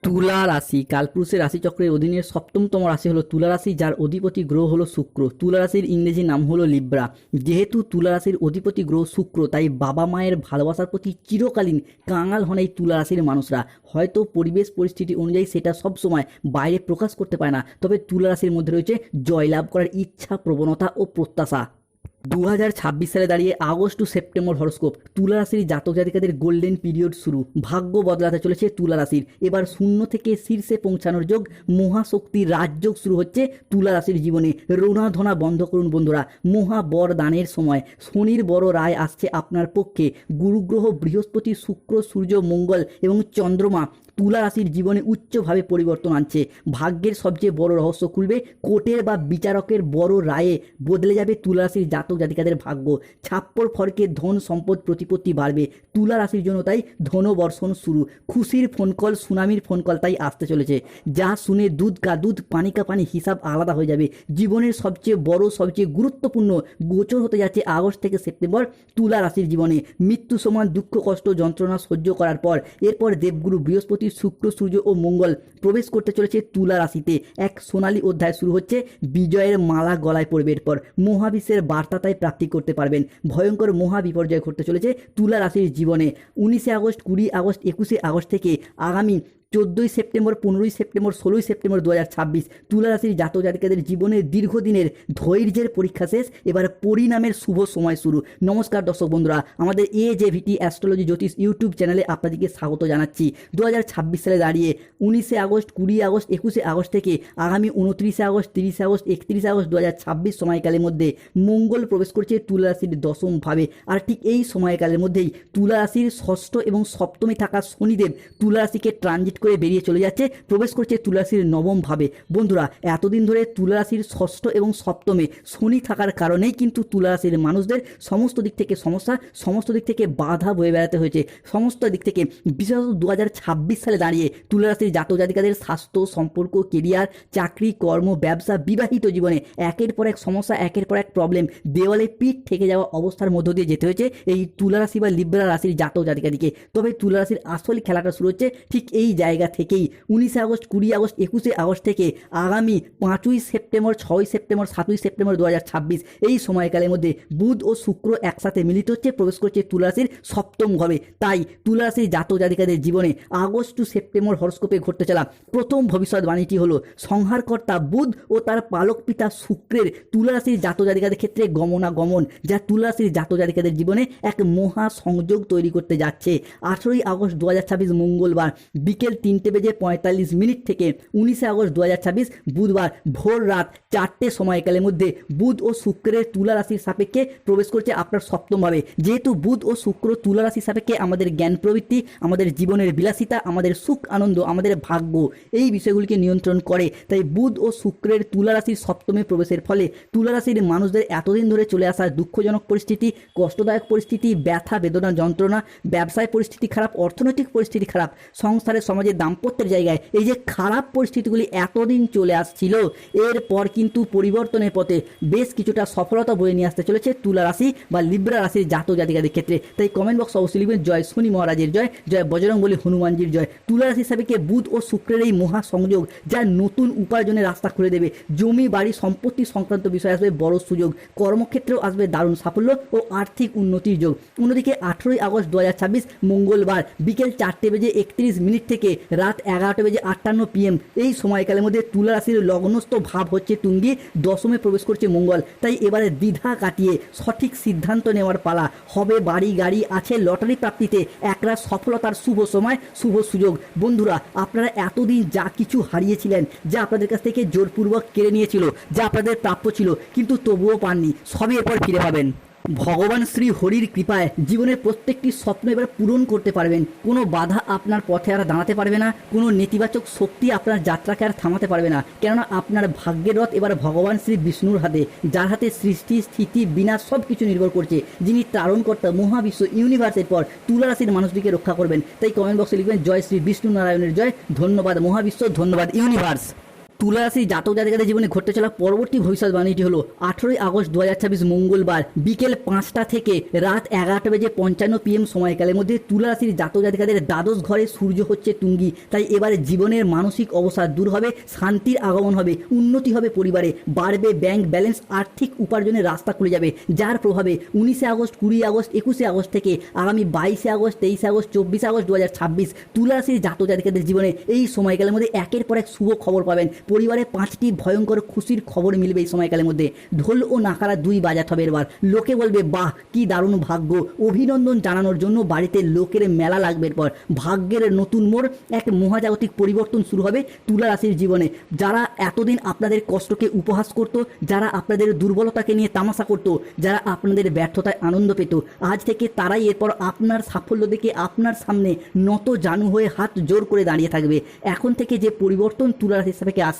তুলা রাশি কালপুরুষের রাশিচক্রের অধীনের সপ্তমতম রাশি হলো তুলা রাশি, যার অধিপতি গ্রহ হলো শুক্র। তুলা রাশির ইংরেজি নাম হলো লিব্রা। যেহেতু তুলা রাশির অধিপতি গ্রহ শুক্র, তাই বাবা মায়ের ভালোবাসার প্রতি চিরকালীন কাঙাল হন এই তুলা রাশির মানুষরা। হয়তো পরিবেশ পরিস্থিতি অনুযায়ী সেটা সবসময় বাইরে প্রকাশ করতে পারে না, তবে তুলা রাশির মধ্যে রয়েছে জয়লাভ করার ইচ্ছা, প্রবণতা ও প্রত্যাশা। 2026 সালে দাঁড়িয়ে আগস্ট টু সেপ্টেম্বর হরস্কোপ। তুলা রাশির জাতক জাতিকাদের গোল্ডেন পিরিয়ড শুরু। ভাগ্য বদলাতে চলেছে তুলা রাশির। এবার শূন্য থেকে শীর্ষে পৌঁছানোর যোগ, মহাশক্তির রাজযোগ শুরু হচ্ছে তুলা রাশির জীবনে। রোনাধনা বন্ধ করুন বন্ধুরা, মহা বরদানের সময়। শনির বড় রায় আসছে আপনার পক্ষে। গুরুগ্রহ, বৃহস্পতি, শুক্র, সূর্য, মঙ্গল এবং চন্দ্রমা তুলা রাশির জীবনে উচ্চভাবে পরিবর্তন আনছে। ভাগ্যের সবচেয়ে বড় রহস্য খুলবে। কোর্টের বা বিচারকের বড় রায়ে বদলে যাবে তুলা রাশির জাতক জাতিকাদের ভাগ্য। ছাপ্পর ফরকে ধন সম্পদ প্রতিপত্তি বাড়বে তুলা রাশির জন্য, তাই ধনবর্ষণ শুরু। খুশির ফোন কল, সুনামির ফোন কল তাই আসতে চলেছে। যা শুনে দুধ কা দুধ, পানি কা পানি হিসাব আলাদা হয়ে যাবে। জীবনের সবচেয়ে বড়, সবচেয়ে গুরুত্বপূর্ণ গোচর হতে যাচ্ছে আগস্ট থেকে সেপ্টেম্বর তুলা রাশির জীবনে। মৃত্যু সমান দুঃখ, কষ্ট, যন্ত্রণা সহ্য করার পর এরপর দেবগুরু বৃহস্পতি, শুক্র, সূর্য ও মঙ্গল প্রবেশ করতে চলেছে তুলা রাশিতে। এক সোনালী অধ্যায় শুরু হচ্ছে। বিজয়ের মালা গলায় পড়বে। এরপর মহাবিশ্বের বার্তা তাই প্রাপ্তি করতে পারবেন। ভয়ঙ্কর মহা বিপর্যয় ঘটতে চলেছে তুলা রাশির জীবনে। 19 আগস্ট, 20 আগস্ট, 21 আগস্ট থেকে আগামী 14 সেপ্টেম্বর, 15 সেপ্টেম্বর, 16 সেপ্টেম্বর 2026 তুলা রাশির জাতক জাতিকাদের জীবনে দীর্ঘদিনের ধৈর্যের পরীক্ষা শেষ। এবার পরিণামের শুভ সময় শুরু। নমস্কার দর্শক বন্ধুরা, আমাদের AJVT অ্যাস্ট্রোলজি জ্যোতিষ ইউটিউব চ্যানেলে আপনাদেরকে স্বাগত জানাচ্ছি। 2026 সালে দাঁড়িয়ে 19 আগস্ট, 20 আগস্ট, 21 আগস্ট থেকে আগামী 29 আগস্ট, 30 আগস্ট, 31 আগস্ট 2026 সময়কালের মধ্যে মঙ্গল প্রবেশ করছে তুলা রাশির দশম ভাবে। আর ঠিক এই সময়কালের মধ্যেই তুলা রাশির ষষ্ঠ এবং সপ্তমে থাকা শনিদেব তুলা রাশিকে ট্রানজিট করে বেরিয়ে চলে যাচ্ছে, প্রবেশ করছে তুলা রাশির নবম ভাবে। বন্ধুরা, এতদিন ধরে তুলা রাশির ষষ্ঠ এবং সপ্তমে শনি থাকার কারণেই কিন্তু তুলা রাশির মানুষদের সমস্ত দিক থেকে সমস্যা, সমস্ত দিক থেকে বাধা বয়ে বেড়াতে হয়েছে। সমস্ত দিক থেকে বিশেষত 2026 সালে দাঁড়িয়ে তুলা রাশির জাতক জাতিকাদের স্বাস্থ্য, সম্পর্ক, কেরিয়ার, চাকরি, কর্ম, ব্যবসা, বিবাহিত জীবনে একের পর এক সমস্যা, একের পর এক প্রবলেম, দেওয়ালে পিঠ থেকে যাওয়া অবস্থার মধ্য দিয়ে যেতে হয়েছে এই তুলা রাশি বা লিব্রা রাশির জাতক জাতিকাদিকে। তবে তুলা রাশির আসল খেলাটা শুরু হচ্ছে ঠিক এই জায়গা থেকেই। 19 আগস্ট, 20 আগস্ট, 21 আগস্ট থেকে আগামী 5 সেপ্টেম্বর, 6 সেপ্টেম্বর, 7 সেপ্টেম্বর 2026 এই সময়কালের মধ্যে বুধ ও শুক্র একসাথে মিলিত হচ্ছে, প্রবেশ করছে তুলা রাশির সপ্তম ঘরে। তাই তুলা রাশির জাতক জাতিকাদের জীবনে আগস্ট টু সেপ্টেম্বর হরস্কোপে ঘটতে চলা প্রথম ভবিষ্যৎবাণীটি হলো সংহারকর্তা বুধ ও তার পালক পিতা শুক্রের তুলা রাশির জাতক জাতিকাদের ক্ষেত্রে গমনাগমন, যা তুলা রাশির জাতক জাতিকাদের জীবনে এক মহা সংযোগ তৈরি করতে যাচ্ছে। 18 আগস্ট 2026 মঙ্গলবার বিকেল 3:45 থেকে 19 আগস্ট 2026 বুধবার ভোর রাত 4টে সময়কালের মধ্যে বুধ ও শুক্রের তুলা রাশির সাপেক্ষে প্রবেশ করছে আপনার সপ্তম ভাবে। যেহেতু বুধ ও শুক্র তুলা রাশির সাপেক্ষে আমাদের জ্ঞান প্রবৃত্তি, আমাদের জীবনের বিলাসিতা, আমাদের সুখ আনন্দ, আমাদের ভাগ্য, এই বিষয়গুলিকে নিয়ন্ত্রণ করে, তাই বুধ ও শুক্রের তুলা রাশির সপ্তমে প্রবেশের ফলে তুলা রাশির মানুষদের এতদিন ধরে চলে আসা দুঃখজনক পরিস্থিতি, কষ্টদায়ক পরিস্থিতি, ব্যথা বেদনা যন্ত্রণা, ব্যবসায় পরিস্থিতি খারাপ, অর্থনৈতিক পরিস্থিতি খারাপ, সংসারে সমাজে দাম্পত্যের জায়গায় এই যে খারাপ পরিস্থিতিগুলি এতদিন চলে আসছিল, এরপর কিন্তু পরিবর্তনের পথে বেশ কিছুটা সফলতা বয়ে নিয়ে আসতে চলেছে তুলা রাশি বা লিব্রা রাশির জাতক জাতিকাদের ক্ষেত্রে। তাই কমেন্ট বক্স অবশ্যই লিখবেন জয় শনি মহারাজের জয়, জয় বজরংবলী হনুমানজির জয়। তুলা রাশি সাপেক্ষে বুধ ও শুক্রের এই মহা সংযোগ যা নতুন উপার্জনের রাস্তা খুলে দেবে। জমি বাড়ি সম্পত্তি সংক্রান্ত বিষয়ে আসবে বড় সুযোগ, কর্মক্ষেত্রেও আসবে দারুণ সাফল্য ও আর্থিক উন্নতির যোগ। অন্যদিকে 18 আগস্ট 2026 মঙ্গলবার বিকেল 4:31 থেকে রাত 11:58 PM এই সময়কালের মধ্যে তুলা রাশির লগ্নস্থ ভাব হচ্ছে তুঙ্গি, দশমে প্রবেশ করছে মঙ্গল। তাই এবারে দ্বিধা কাটিয়ে সঠিক সিদ্ধান্ত নেওয়ার পালা। হবে বাড়ি গাড়ি, আছে লটারি প্রাপ্তিতে একরা সফলতার শুভ সময়, শুভ সুযোগ। বন্ধুরা, আপনারা এতদিন যা কিছু হারিয়েছিলেন, যা আপনাদের কাছ থেকে জোরপূর্বক কেড়ে নিয়েছিল, যা আপনাদের প্রাপ্য ছিল কিন্তু তবুও পাননি, সবই এরপর ফিরে পাবেন। ভগবান শ্রী হরির কৃপায় জীবনের প্রত্যেকটি স্বপ্ন এবার পূরণ করতে পারবেন। কোনো বাধা আপনার পথে আর দাঁড়াতে পারবে না, কোনো নেতিবাচক শক্তি আপনার যাত্রাকে আর থামাতে পারবে না। কেননা আপনার ভাগ্যের রথ এবার ভগবান শ্রী বিষ্ণুর হাতে, যার হাতে সৃষ্টি স্থিতি বিনাশ সব কিছু নির্ভর করছে, যিনি ত্রারণকর্তা মহাবিশ্ব ইউনিভার্সের পর তুলা রাশির মানুষটিকে রক্ষা করবেন। তাই কমেন্ট বক্সে লিখবেন জয় শ্রী বিষ্ণু নারায়ণের জয়। ধন্যবাদ মহাবিশ্ব, ধন্যবাদ ইউনিভার্স। তুলা রাশি জাতক জাতিকাদের জীবনে ঘটতে চলা পরবর্তী ভবিষ্যৎবাণীটি হলো 18ই আগস্ট 2026 মঙ্গলবার বিকেল 5টা থেকে রাত 11:55 PM সময়কালের মধ্যে তুলা রাশির জাতক জাতিকাদের দ্বাদশ ঘরে সূর্য হচ্ছে তুঙ্গি। তাই এবারে জীবনের মানসিক অবসাদ দূর হবে, শান্তির আগমন হবে, উন্নতি হবে, পরিবারে বাড়বে ব্যাংক ব্যালেন্স, আর্থিক উপার্জনের রাস্তা খুলে যাবে, যার প্রভাবে 19 আগস্ট, 20 আগস্ট, 21 আগস্ট থেকে আগামী 22 আগস্ট, 23 আগস্ট, 24 আগস্ট 2026 তুলা রাশির জাতক জাতিকাদের জীবনে এই সময়কালের মধ্যে একের পর এক শুভ খবর পাবেন। পরিবারে 5টি ভয়ঙ্কর খুশির খবর মিলবে এই সময়কালের মধ্যে। ঢোল ও নাকারা 2 বাজাতে হবে এবার। লোকে বলবে বাহ কি দারুণ ভাগ্য, অভিনন্দন জানানোর জন্য বাড়িতে লোকের মেলা লাগবে। এরপর ভাগ্যের নতুন মোড়, এক মহাজাগতিক পরিবর্তন শুরু হবে তুলা রাশির জীবনে। যারা এতদিন আপনাদের কষ্টকে উপহাস করত, যারা আপনাদের দুর্বলতাকে নিয়ে তামাশা করত, যারা আপনাদের ব্যর্থতায় আনন্দ পেত, আজ থেকে তারাই এরপর আপনার সাফল্য দেখে আপনার সামনে নত জানু হয়ে হাত জোর করে দাঁড়িয়ে থাকবে। এখন থেকে যে পরিবর্তন তুলা রাশির সাপেক্ষে আসছে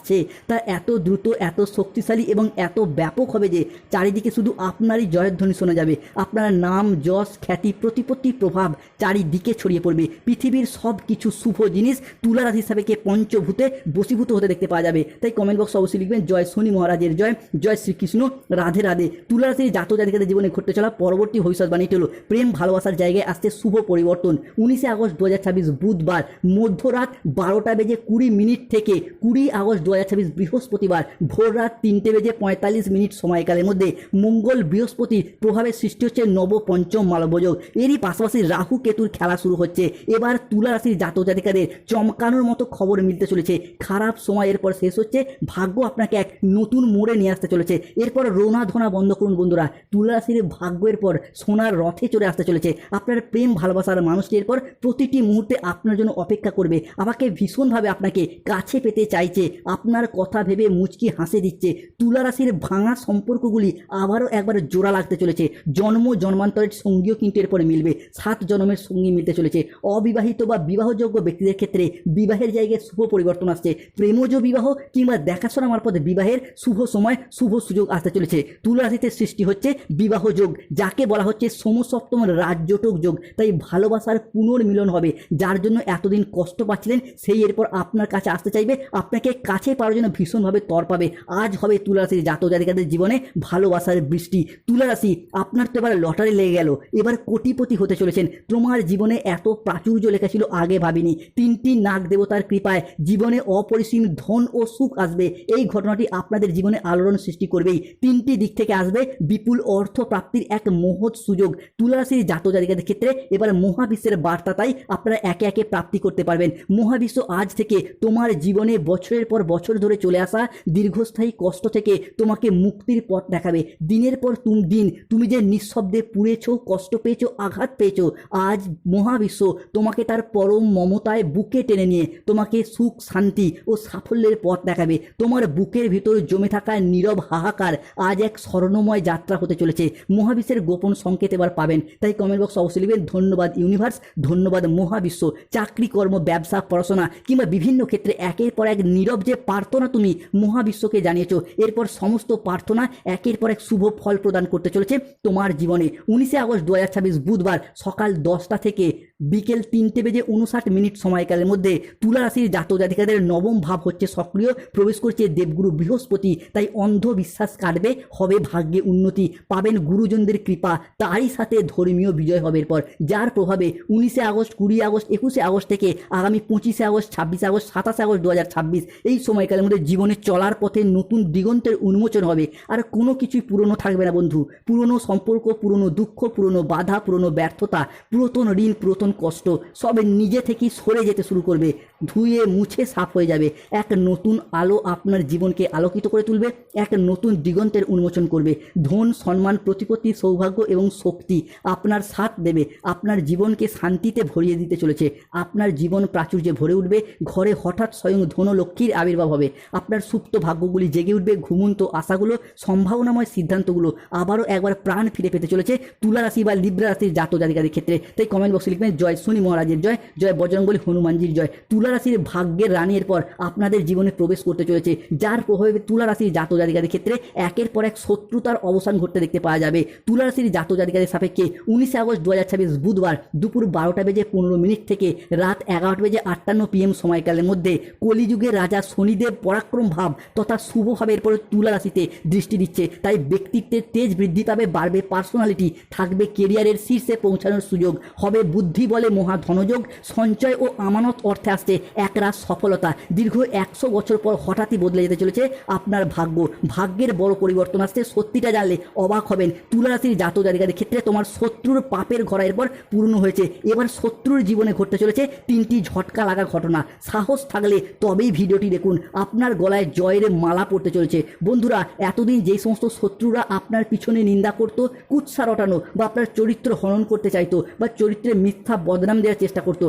তা এত দ্রুত, এত শক্তিশালী এবং এত ব্যাপক হবে যে চারিদিকে শুধু আপনারই জয়ধ্বনি শোনা যাবে। আপনার নাম, যশ, খ্যাতি, প্রতিপত্তি, প্রভাব চারিদিকে ছড়িয়ে পড়বে। পৃথিবীর সব কিছু শুভ জিনিস তুলা রাশির সাপেক্ষে পঞ্চভূতে বশীভূত হতে দেখতে পাওয়া যাবে। তাই কমেন্ট বক্সে অবশ্যই লিখবেন জয় শনি মহারাজের জয়, জয় শ্রীকৃষ্ণ, রাধে রাধে। তুলা রাশির জাতক জাতিকাদের জীবনে ঘটতে চলা পরবর্তী ভবিষ্যৎবাণীটি হলো প্রেম ভালোবাসার জায়গায় আসছে শুভ পরিবর্তন। 19 আগস্ট 2026 বুধবার মধ্যরাত 12:20 থেকে 20 আগস্ট 2026 বৃহস্পতিবার ভোর রাত 3:45 সময়কালের মধ্যে মঙ্গল বৃহস্পতির প্রভাবে সৃষ্টি হচ্ছে নব পঞ্চম মালবযোগ। এরই পাশাপাশি রাহু কেতুর খেলা শুরু হচ্ছে। এবার তুলা রাশির জাতক জাতিকাদের চমকানোর মতো খবর মিলতে চলেছে। খারাপ সময় এরপর শেষ হচ্ছে, ভাগ্য আপনাকে এক নতুন মোড়ে নিয়ে আসতে চলেছে। এরপর রোনা ধোনা বন্ধ করুন বন্ধুরা, তুলা রাশির ভাগ্য এরপর সোনার রথে চলে আসতে চলেছে। আপনার প্রেম ভালোবাসার মানুষটি এরপর প্রতিটি মুহূর্তে আপনার জন্য অপেক্ষা করবে, আমাকে ভীষণভাবে আপনাকে কাছে পেতে চাইছে, আপনার কথা ভেবে মুচকি হাসে দিচ্ছে। তুলা রাশির ভাঙা সম্পর্কগুলি আবারও একবার জোড়া লাগতে চলেছে। জন্ম জন্মান্তরের সঙ্গীও কিন্তু এরপরে মিলবে, 7 জন্মের সঙ্গী মিলতে চলেছে। অবিবাহিত বা বিবাহযোগ্য ব্যক্তিদের ক্ষেত্রে বিবাহের জায়গায় শুভ পরিবর্তন আসছে। প্রেমজ বিবাহ কিংবা দেখাশোনা মারফত বিবাহের শুভ সময়, শুভ সুযোগ আসতে চলেছে। তুলা রাশিতে সৃষ্টি হচ্ছে বিবাহ যোগ, যাকে বলা হচ্ছে সমসপ্তম রাজযোটক যোগ। তাই ভালোবাসার পুনর্মিলন হবে। যার জন্য এতদিন কষ্ট পাচ্ছিলেন সেই এরপর আপনার কাছে আসতে চাইবে, আপনাকে কাছে পাওয়ার জন্য ভীষণভাবে তড়পাবে। আজ হবে তুলা রাশির জাতক জাতিকাদের জীবনে ভালোবাসার বৃষ্টি। তুলা রাশি, আপনার তো এবার লটারি লেগে গেল, এবার কোটিপতি হতে চলেছেন। তোমার জীবনে এত প্রাচুর্য লেখা ছিল আগে ভাবিনি। 3টি নাগ দেবতার কৃপায় জীবনে অপরিসীম ধন ও সুখ আসবে। এই ঘটনাটি আপনাদের জীবনে আলোড়ন সৃষ্টি করবেই। 3টি দিক থেকে আসবে বিপুল অর্থ প্রাপ্তির এক মহৎ সুযোগ। তুলা রাশির জাতক জাতিকাদের ক্ষেত্রে এবার মহাবিশ্বের বার্তা তাই আপনারা একে একে প্রাপ্তি করতে পারবেন। মহাবিশ্ব আজ থেকে তোমার জীবনে বছরের পর বছর ধরে চলে আসা দীর্ঘস্থায়ী কষ্ট থেকে তোমাকে মুক্তির পথ দেখাবে। দিনের পর দিন তুমি যে নিঃশব্দে পুড়েছো, কষ্ট পেয়েছো, আঘাত পেয়েছো, আজ মহাবিশ্ব তোমাকে তার পরম মমতায় বুকে টেনে নিয়ে তোমাকে সুখ, শান্তি ও সাফল্যের পথ দেখাবে। তোমার বুকের ভিতর জমে থাকা নীরব হাহাকার আজ এক স্বর্ণময় যাত্রা হতে চলেছে। মহাবিশ্বের গোপন সংকেত এবার পাবেন। তাই কমেন্ট বক্স অবশ্যই লিখবেন ধন্যবাদ ইউনিভার্স, ধন্যবাদ মহাবিশ্ব। চাকরি, কর্ম, ব্যবসা, পড়াশোনা কিংবা বিভিন্ন ক্ষেত্রে একের পর এক নীরব যে প্রার্থনা তুমি মহাবিশ্বকে জানিয়েছো, এরপর সমস্ত প্রার্থনা একের পর এক শুভ ফল প্রদান করতে চলেছে তোমার জীবনে। 19 আগস্ট 2026 বুধবার সকাল 10টা থেকে বিকেল 3:59 সময়কালের মধ্যে তুলা রাশির জাতক জাতিকাদের নবম ভাব হচ্ছে সক্রিয়, প্রবেশ করছে দেবগুরু বৃহস্পতি। তাই অন্ধবিশ্বাস কাটবে, হবে ভাগ্যে উন্নতি, পাবেন গুরুজনদের কৃপা, তারই সাথে ধর্মীয় বিজয় হবে এরপর, যার প্রভাবে 19 আগস্ট, 20 আগস্ট, 21 আগস্ট থেকে আগামী 25 আগস্ট, 26 আগস্ট, 27 আগস্ট 2026 এই সময়কালের মধ্যে জীবনে চলার পথে নতুন দিগন্তের উন্মোচন হবে। আর কোনো কিছুই পুরনো থাকবে না বন্ধু। পুরনো সম্পর্ক, পুরনো দুঃখ, পুরনো বাধা, পুরনো ব্যর্থতা, পুরাতন ঋণ, পুরাতন কষ্ট সব নিজে থেকেই সরে যেতে শুরু করবে, ধুয়ে মুছে সাফ হয়ে যাবে। এক নতুন আলো আপনার জীবনকে আলোকিত করে তুলবে, এক নতুন দিগন্তের উন্মোচন করবে। ধন, সম্মান, প্রতিপত্তি, সৌভাগ্য এবং শক্তি আপনার সাথ দেবে, আপনার জীবনকে শান্তিতে ভরিয়ে দিতে চলেছে। আপনার জীবন প্রাচুর্যে ভরে উঠবে। ঘরে হঠাৎ স্বয়ং ধনলক্ষ্মীর আবির্ভাব হবে। আপনার সুপ্ত ভাগ্যগুলি জেগে উঠবে। ঘুমন্ত আশাগুলো, সম্ভাবনাময় সিদ্ধান্তগুলো আবারও একবার প্রাণ ফিরে পেতে চলেছে তুলা রাশি বা লিব্রা রাশির জাতক জাতিকাদের ক্ষেত্রে। তাই কমেন্ট বক্সে লিখবেন জয় শনি মহারাজের জয়, জয় বজরংবলী হনুমানজির জয়। তুলা তুলা রাশির ভাগ্যের রানীর পর আপনাদের জীবনে প্রবেশ করতে চলেছে, যার প্রভাবে তুলা রাশির জাতক জাতিকাদের ক্ষেত্রে একের পর এক শত্রুতার অবসান ঘটতে দেখতে পাওয়া যাবে। তুলা রাশির জাতক জাতিকাদের সাপেক্ষে 19 আগস্ট 2026 বুধবার দুপুর 12:15 থেকে রাত 11:58 PM সময়কালের মধ্যে কলিযুগের রাজা শনিদেব পরাক্রম ভাব তথা শুভ ভাবের পরে তুলা রাশিতে দৃষ্টি দিচ্ছে। তাই ব্যক্তিত্বের তেজ বৃদ্ধি পাবে, বাড়বে পার্সোনালিটি, থাকবে কেরিয়ারের শীর্ষে পৌঁছানোর সুযোগ, হবে বুদ্ধি বলে মহা ধনযোগ, সঞ্চয় ও আমানত অর্থে আসছে একরাশ সফলতা। দীর্ঘ 100 বছর পর হঠাৎই বদলে যেতে চলেছে আপনার ভাগ্য। ভাগ্যের বড় পরিবর্তন আসছে, সত্যিটা জানলে অবাক হবেন। তুলা রাশির জাতক জাতিকাদের ক্ষেত্রে তোমার শত্রুর পাপের ঘরা এরপর পূর্ণ হয়েছে। এবার শত্রুর জীবনে ঘটতে চলেছে 3টি ঝটকা লাগা ঘটনা। সাহস থাকলে তবেই ভিডিওটি দেখুন, আপনার গলায় জয়ের মালা পড়তে চলেছে। বন্ধুরা, এতদিন যেই সমস্ত শত্রুরা আপনার পিছনে নিন্দা করতো, কুৎসা রটানো বা আপনার চরিত্র হনন করতে চাইতো বা চরিত্রে মিথ্যা বদনাম দেওয়ার চেষ্টা করতো,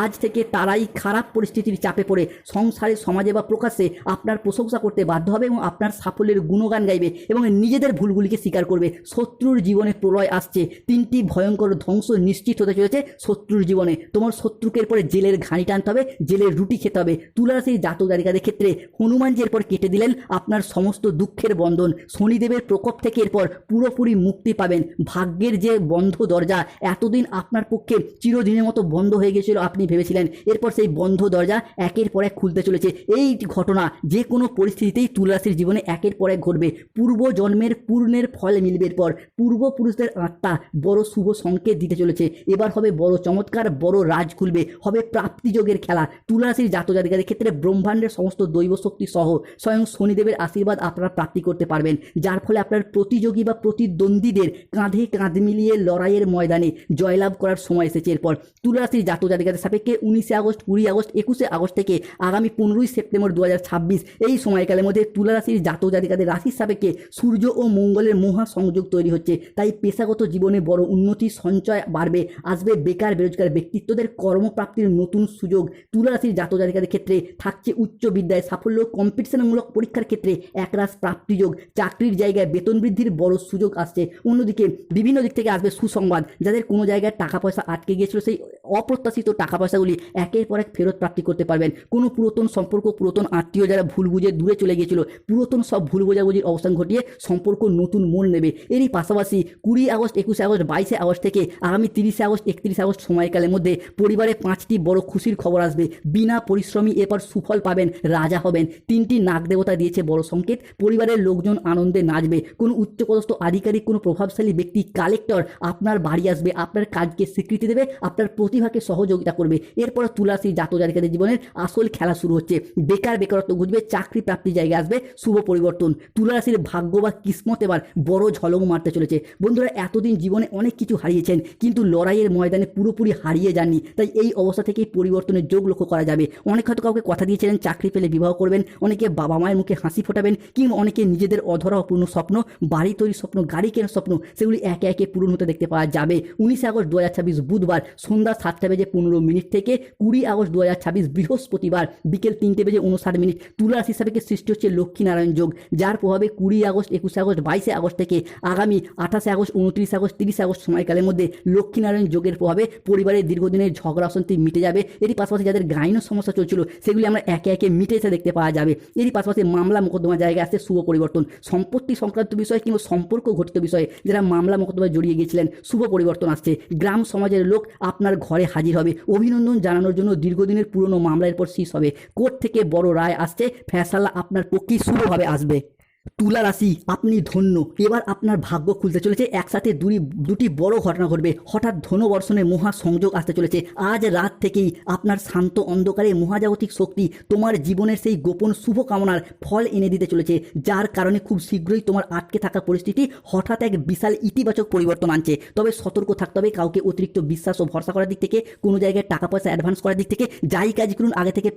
আজ থেকে তারাই খারাপ পরিস্থিতির চাপে পড়ে সংসারে, সমাজে বা প্রকাশ্যে আপনার প্রশংসা করতে বাধ্য হবে এবং আপনার সাফল্যের গুণগান গাইবে এবং নিজেদের ভুলগুলিকে স্বীকার করবে। শত্রুর জীবনে প্রলয় আসছে, 3টি ভয়ঙ্কর ধ্বংস নিশ্চিত হতে চলেছে শত্রুর জীবনে। তোমার শত্রুকে এরপরে জেলের ঘানি টানতে হবে, জেলের রুটি খেতে হবে। তুলা রাশির জাতক জাতিকাদের ক্ষেত্রে হনুমানজি এরপর কেটে দিলেন আপনার সমস্ত দুঃখের বন্ধন। শনিদেবের প্রকোপ থেকে এরপর পুরোপুরি মুক্তি পাবেন। ভাগ্যের যে বন্ধ দরজা এতদিন আপনার পক্ষে চিরদিনের মতো বন্ধ হয়ে গেছিল, আপনি ভেবেছিলেন, এরপর সেই বন্ধ দরজা একের পর এক খুলতে চলেছে। এই ঘটনা যে কোনো পরিস্থিতিতেই তুলা রাশির জীবনে একের পর এক ঘটবে। পূর্ব জন্মের পূর্ণের ফল মিলবে। এরপর পূর্বপুরুষদের আত্মা বড় শুভ সংকেত দিতে চলেছে। এবার হবে বড় চমৎকার, বড় রাজ খুলবে, হবে প্রাপ্তিযোগের খেলা। তুলা রাশির জাতক জাতিকাদের ক্ষেত্রে ব্রহ্মাণ্ডের সমস্ত দৈব শক্তি সহ স্বয়ং শনিদেবের আশীর্বাদ আপনারা প্রাপ্তি করতে পারবেন, যার ফলে আপনার প্রতিযোগী বা প্রতিদ্বন্দ্বীদের কাঁধে কাঁধ মিলিয়ে লড়াইয়ের ময়দানে জয়লাভ করার সময় এসেছে। এরপর তুলা রাশির জাতক জাতিকাদের সাপেক্ষে 19 আগস্ট, 20 আগস্ট, 21 আগস্ট থেকে আগামী 15 সেপ্টেম্বর 2026 এই সময়কালের মধ্যে তুলা রাশির জাতক জাতিকাদের রাশির সাপেক্ষে সূর্য ও মঙ্গলের মহা সংযোগ তৈরি হচ্ছে। তাই পেশাগত জীবনে বড় উন্নতি, সঞ্চয় বাড়বে, আসবে বেকার বেরোজগার ব্যক্তিত্বদের কর্মপ্রাপ্তির নতুন সুযোগ। তুলা রাশির জাতক জাতিকাদের ক্ষেত্রে থাকছে উচ্চ বিদ্যায় সাফল্য, কম্পিটিশনমূলক পরীক্ষার ক্ষেত্রে একরাশ প্রাপ্তিযোগ, চাকরির জায়গায় বেতন বৃদ্ধির বড় সুযোগ আসছে। অন্যদিকে বিভিন্ন দিক থেকে আসবে সুসংবাদ। যাদের কোনো জায়গায় টাকা পয়সা আটকে গিয়েছিল, সেই অপ্রত্যাশিত টাকা পয়সাগুলি একের পর এক ফেরত প্রাপ্তি করতে পারবেন। কোনো পুরাতন সম্পর্ক, পুরাতন আত্মীয় যারা ভুল বুঝে দূরে চলে গিয়েছিল, পুরাতন সব ভুল বোঝাবুঝির অবস্থান ঘটিয়ে সম্পর্ক নতুন মোড় নেবে। এরই পাশাপাশি 20 আগস্ট, 21 আগস্ট, 22 আগস্ট থেকে আগামী 30 আগস্ট, 31 আগস্ট সময়কালের মধ্যে পরিবারে 5টি বড় খুশির খবর আসবে। বিনা পরিশ্রমী এরপর সুফল পাবেন, রাজা হবেন। 3টি নাগ দেবতা দিয়েছে বড় সংকেত। পরিবারের লোকজন আনন্দে নাচবে। কোনো উচ্চপদস্থ আধিকারিক, কোনো প্রভাবশালী ব্যক্তি, কালেক্টর আপনার বাড়ি আসবে, আপনার কাজকে স্বীকৃতি দেবে, আপনার প্রতিভাকে সহযোগিতা করবে। এরপর তুলা রাশির জাতক জাতিকাদের জীবনের আসল খেলা শুরু হচ্ছে। বেকারত্ব ঘুচবে, চাকরি প্রাপ্তির জায়গায় আসবে শুভ পরিবর্তন। তুলা রাশির ভাগ্য বা কিসমত এবার বড় ঝলক মারতে চলেছে। বন্ধুরা, এতদিন জীবনে অনেক কিছু হারিয়েছেন, কিন্তু লড়াইয়ের ময়দানে পুরোপুরি হারিয়ে যাননি। তাই এই অবস্থা থেকেই পরিবর্তনের যোগ লক্ষ্য করা যাবে। অনেক হয়তো কাউকে কথা দিয়েছিলেন চাকরি পেলে বিবাহ করবেন, অনেকে বাবা মায়ের মুখে হাসি ফোটাবেন, কিংবা অনেকে নিজেদের অধরা অপূর্ণ স্বপ্ন, বাড়ি তৈরির স্বপ্ন, গাড়ি কেনার স্বপ্ন, সেগুলি একে একে পূরণ হতে দেখতে পাওয়া যাবে। 19 আগস্ট 2026 বুধবার সন্ধ্যা 7:15 থেকে 20 আগস্ট 2026 বৃহস্পতিবার বিকেল 3:59 তুলা রাশির সাপেক্ষে সৃষ্টি হচ্ছে লক্ষ্মীনারায়ণ যোগ, যার প্রভাবে 20 আগস্ট, 21 আগস্ট, 22 আগস্ট থেকে আগামী 28 আগস্ট, 29 আগস্ট, 30 আগস্ট সময়কালের মধ্যে লক্ষ্মীনারায়ণ যোগের প্রভাবে পরিবারের দীর্ঘদিনের ঝগড়া অশান্তি মিটে যাবে। এরই পাশাপাশি যাদের গাইনো সমস্যা চলছিল, সেগুলি আমরা একে একে মিটে এসে দেখতে পাওয়া যাবে। এরই পাশাপাশি মামলা মোকদ্দমা জায়গায় আসছে শুভ পরিবর্তন। সম্পত্তি সংক্রান্ত বিষয় কিংবা সম্পর্ক ঘটিত বিষয়ে যারা মামলা মোকদ্দমায় জড়িয়ে গিয়েছিলেন, শুভ পরিবর্তন আসছে। গ্রাম সমাজের লোক আপনার ঘরে হাজির হবে। অভিনন্দন জানানোর জন্য দীর্ঘদিনের পুরনো মামলার পর শেষ হবে। কোর্ট থেকে বড় রায় আসছে, ফয়সালা আপনার পক্ষেই শুভভাবে আসবে। তুলা রাশি, আপনি ধন্য। এবার আপনার ভাগ্য খুলতে চলেছে। একসাথে দুটি বড় ঘটনা ঘটবে। হঠাৎ ধনবর্ষণের মহা সংযোগ আসতে চলেছে। আজ রাত থেকেই আপনার শান্ত অন্ধকারে মহাজাগতিক শক্তি তোমার জীবনের সেই গোপন শুভ কামনার ফল এনে দিতে চলেছে, যার কারণে খুব শীঘ্রই তোমার আটকে থাকা পরিস্থিতি হঠাৎ এক বিশাল ইতিবাচক পরিবর্তন আনছে। তবে সতর্ক থাকতে হবে, কাউকে অতিরিক্ত বিশ্বাস ও ভরসা করার দিক থেকে, কোনো জায়গায় টাকা পয়সা অ্যাডভান্স করার দিক থেকে, যাই কাজ করুন আগে থেকে